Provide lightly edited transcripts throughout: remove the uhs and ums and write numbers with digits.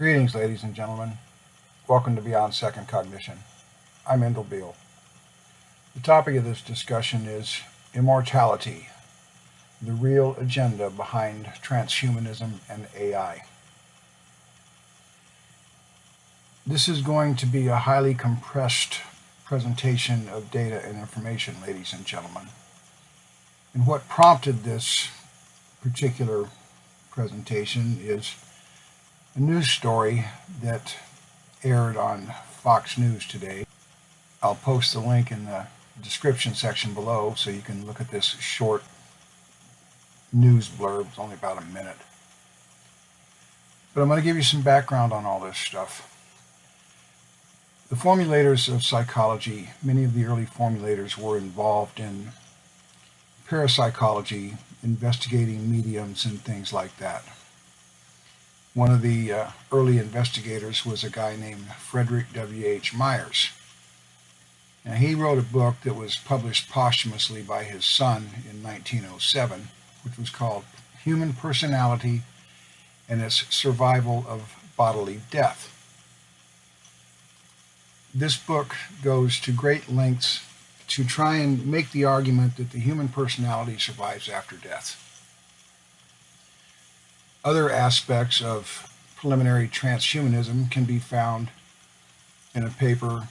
Greetings, ladies and gentlemen. Welcome to Beyond Second Cognition. I'm Beall. The topic of this discussion is Immortality, the real agenda behind transhumanism and AI. This is going to be a highly compressed presentation of data and information, ladies and gentlemen. And what prompted this particular presentation is a news story that aired on Fox News today. I'll post the link in the description section below so you can look at this short news blurb. It's only about a minute. But I'm going to give you some background on all this stuff. The formulators of psychology, many of the early formulators were involved in parapsychology, investigating mediums and things like that. One of the early investigators was a guy named Frederick W.H. Myers. Now, he wrote a book that was published posthumously by his son in 1907, which was called Human Personality and Its Survival of Bodily Death. This book goes to great lengths to try and make the argument that the human personality survives after death. Other aspects of preliminary transhumanism can be found in a paper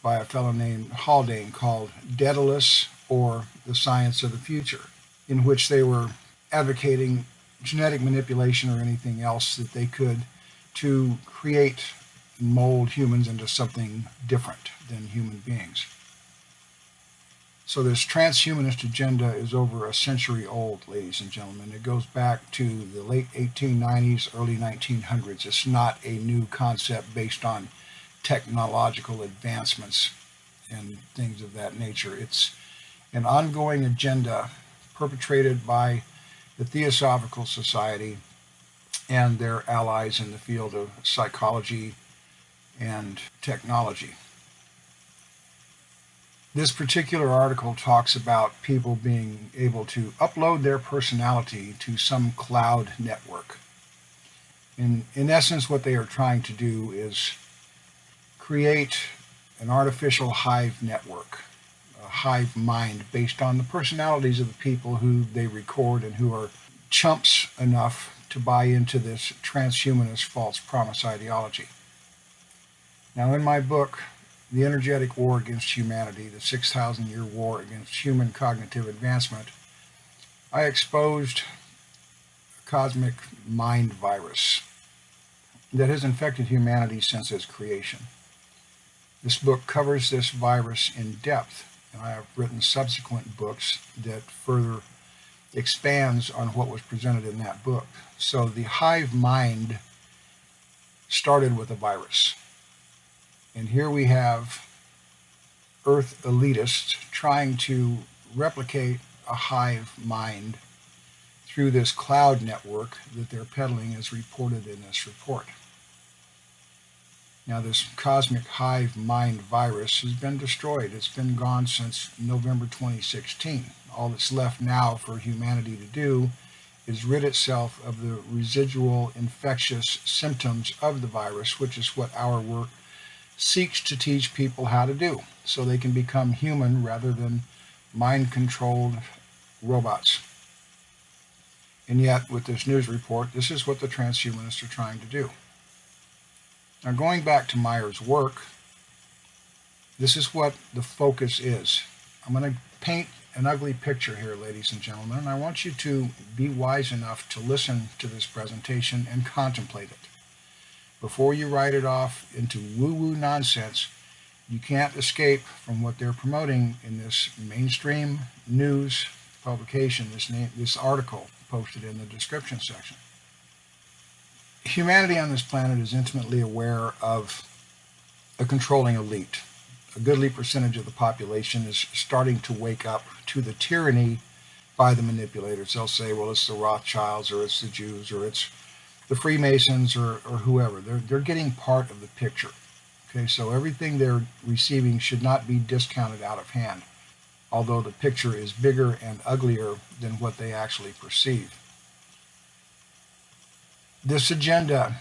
by a fellow named Haldane called Daedalus, or The Science of the Future, in which they were advocating genetic manipulation or anything else that they could to create and mold humans into something different than human beings. So this transhumanist agenda is over a century old, ladies and gentlemen. It goes back to the late 1890s, early 1900s. It's not a new concept based on technological advancements and things of that nature. It's an ongoing agenda perpetrated by the Theosophical Society and their allies in the field of psychology and technology. This particular article talks about people being able to upload their personality to some cloud network. In essence, what they are trying to do is create an artificial hive network, a hive mind based on the personalities of the people who they record and who are chumps enough to buy into this transhumanist false promise ideology. Now, in my book, The Energetic War Against Humanity, the 6,000-year war against human cognitive advancement, I exposed a cosmic mind virus that has infected humanity since its creation. This book covers this virus in depth, and I have written subsequent books that further expands on what was presented in that book. So the hive mind started with a virus. And here we have Earth elitists trying to replicate a hive mind through this cloud network that they're peddling as reported in this report. Now, this cosmic hive mind virus has been destroyed. It's been gone since November 2016. All that's left now for humanity to do is rid itself of the residual infectious symptoms of the virus, which is what our work seeks to teach people how to do, so they can become human rather than mind-controlled robots. And yet, with this news report, this is what the transhumanists are trying to do. Now, going back to Myers' work, this is what the focus is. I'm going to paint an ugly picture here, ladies and gentlemen, and I want you to be wise enough to listen to this presentation and contemplate it. Before you write it off into woo-woo nonsense, you can't escape from what they're promoting in this mainstream news publication, this article posted in the description section. Humanity on this planet is intimately aware of a controlling elite. A goodly percentage of the population is starting to wake up to the tyranny by the manipulators. They'll say, well, it's the Rothschilds, or it's the Jews, or it's the Freemasons, or whoever. They're getting part of the picture. Okay, so everything they're receiving should not be discounted out of hand, although the picture is bigger and uglier than what they actually perceive. This agenda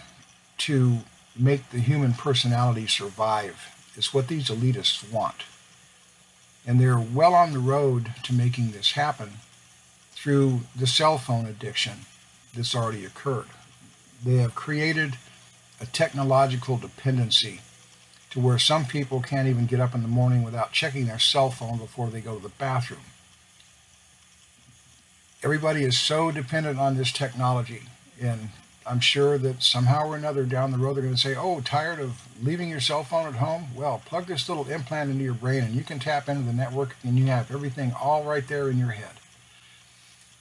to make the human personality survive is what these elitists want. And they're well on the road to making this happen through the cell phone addiction that's already occurred. They have created a technological dependency to where some people can't even get up in the morning without checking their cell phone before they go to the bathroom. Everybody is so dependent on this technology, and I'm sure that somehow or another down the road they're going to say, oh, tired of leaving your cell phone at home? Well, plug this little implant into your brain and you can tap into the network and you have everything all right there in your head.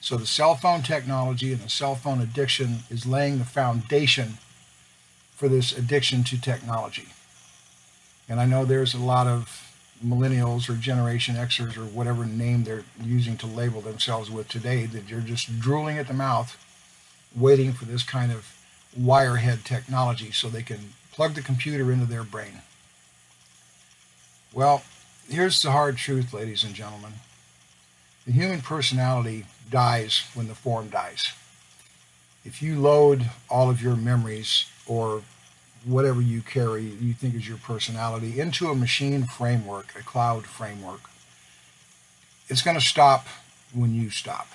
So the cell phone technology and the cell phone addiction is laying the foundation for this addiction to technology. And I know there's a lot of millennials or Generation Xers or whatever name they're using to label themselves with today that you're just drooling at the mouth waiting for this kind of wirehead technology so they can plug the computer into their brain. Well, here's the hard truth, ladies and gentlemen. The human personality dies when the form dies. If you load all of your memories or whatever you carry, you think is your personality, into a machine framework, a cloud framework, it's going to stop when you stop.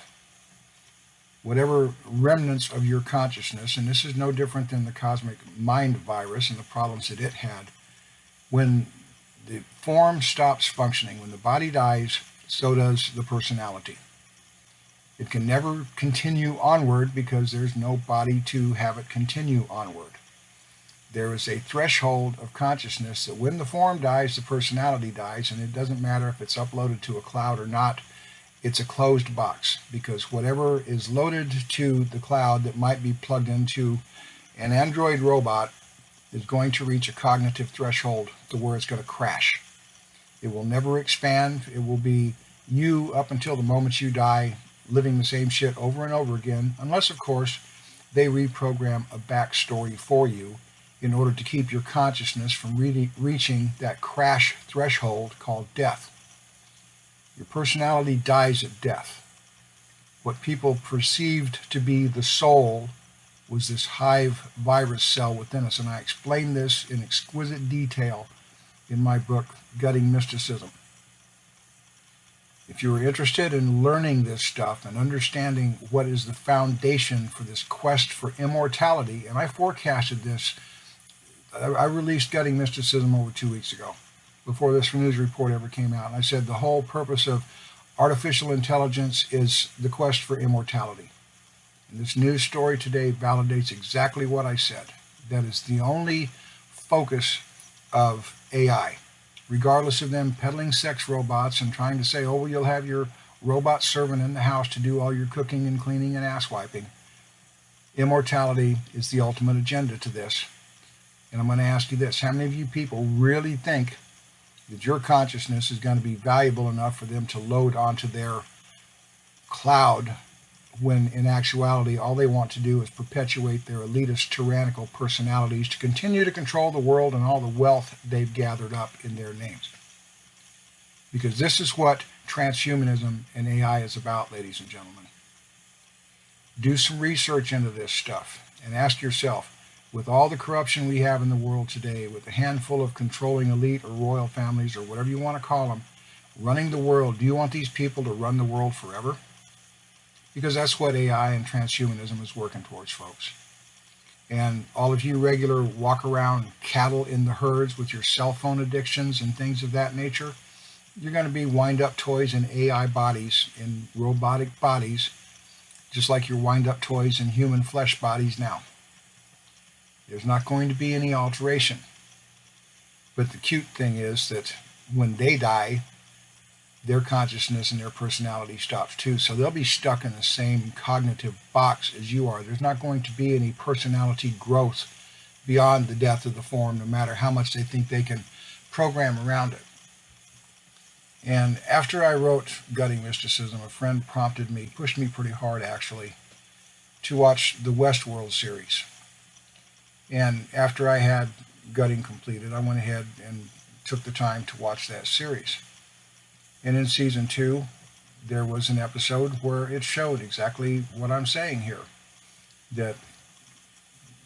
Whatever remnants of your consciousness, and this is no different than the cosmic mind virus and the problems that it had, when the form stops functioning, when the body dies, so does the personality. It can never continue onward because there's no body to have it continue onward. There is a threshold of consciousness that when the form dies, the personality dies, and it doesn't matter if it's uploaded to a cloud or not. It's a closed box, because whatever is loaded to the cloud that might be plugged into an Android robot is going to reach a cognitive threshold to where it's going to crash. It will never expand. It will be you up until the moment you die, living the same shit over and over again, unless, of course, they reprogram a backstory for you in order to keep your consciousness from reaching that crash threshold called death. Your personality dies at death. What people perceived to be the soul was this hive virus cell within us, and I explain this in exquisite detail in my book, Gutting Mysticism. If you are interested in learning this stuff and understanding what is the foundation for this quest for immortality, and I forecasted this, I released Gutting Mysticism over 2 weeks ago, before this news report ever came out. And I said the whole purpose of artificial intelligence is the quest for immortality. And this news story today validates exactly what I said. That is the only focus of AI, regardless of them peddling sex robots and trying to say, oh, well, you'll have your robot servant in the house to do all your cooking and cleaning and ass wiping. Immortality is the ultimate agenda to this. And I'm going to ask you this. How many of you people really think that your consciousness is going to be valuable enough for them to load onto their cloud when in actuality all they want to do is perpetuate their elitist tyrannical personalities to continue to control the world and all the wealth they've gathered up in their names? Because this is what transhumanism and AI is about, ladies and gentlemen. Do some research into this stuff and ask yourself, with all the corruption we have in the world today, with a handful of controlling elite or royal families or whatever you want to call them, running the world, do you want these people to run the world forever? Because that's what AI and transhumanism is working towards, folks. And all of you regular walk around cattle in the herds with your cell phone addictions and things of that nature, you're going to be wind-up toys in AI bodies, in robotic bodies, just like your wind-up toys in human flesh bodies now. There's not going to be any alteration. But the cute thing is that when they die, their consciousness and their personality stops too. So they'll be stuck in the same cognitive box as you are. There's not going to be any personality growth beyond the death of the form, no matter how much they think they can program around it. And after I wrote Gutting Mysticism, a friend prompted me, pushed me pretty hard actually, to watch the Westworld series. And after I had Gutting completed, I went ahead and took the time to watch that series. And in season 2, there was an episode where it showed exactly what I'm saying here, that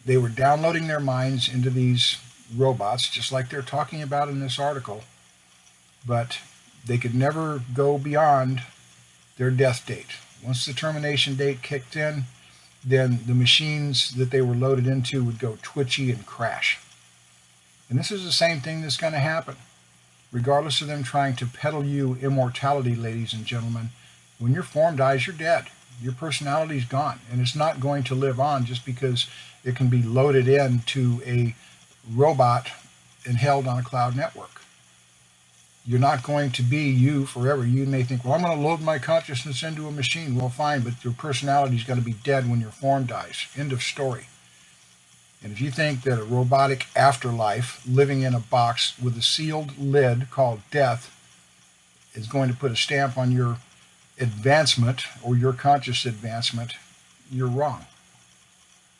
they were downloading their minds into these robots, just like they're talking about in this article, but they could never go beyond their death date. Once the termination date kicked in, then the machines that they were loaded into would go twitchy and crash. And this is the same thing that's going to happen. Regardless of them trying to peddle you immortality, ladies and gentlemen, when your form dies, you're dead. Your personality is gone, and it's not going to live on just because it can be loaded into a robot and held on a cloud network. You're not going to be you forever. You may think, well, I'm going to load my consciousness into a machine. Well, fine, but your personality is going to be dead when your form dies. End of story. And if you think that a robotic afterlife living in a box with a sealed lid called death is going to put a stamp on your advancement or your conscious advancement, you're wrong.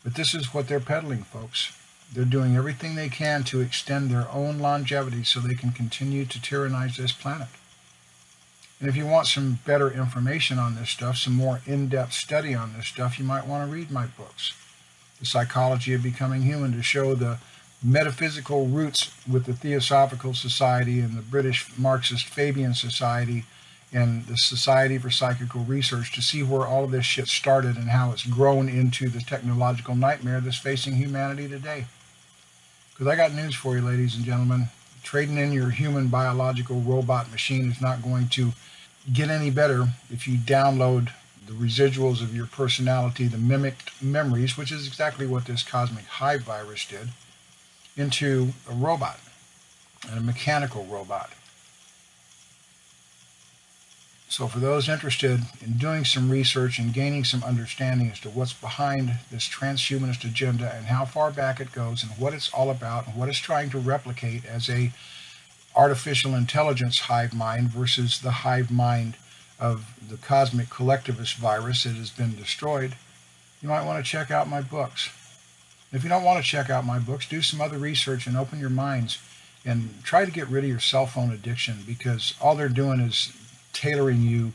But this is what they're peddling, folks. They're doing everything they can to extend their own longevity so they can continue to tyrannize this planet. And if you want some better information on this stuff, some more in-depth study on this stuff, you might want to read my books. The Psychology of Becoming Human, to show the metaphysical roots with the Theosophical Society and the British Marxist Fabian Society and the Society for Psychical Research, to see where all of this shit started and how it's grown into the technological nightmare that's facing humanity today. Because I got news for you, ladies and gentlemen. Trading in your human biological robot machine is not going to get any better if you download the residuals of your personality, the mimicked memories, which is exactly what this cosmic hive virus did, into a robot, and a mechanical robot. So for those interested in doing some research and gaining some understanding as to what's behind this transhumanist agenda and how far back it goes and what it's all about and what it's trying to replicate as a artificial intelligence hive mind versus the hive mind of the cosmic collectivist virus that has been destroyed, you might want to check out my books. If you don't want to check out my books, do some other research and open your minds and try to get rid of your cell phone addiction, because all they're doing is tailoring you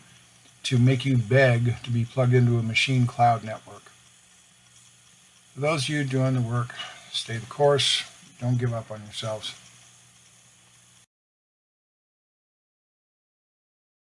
to make you beg to be plugged into a machine cloud network. For those of you doing the work, stay the course. Don't give up on yourselves.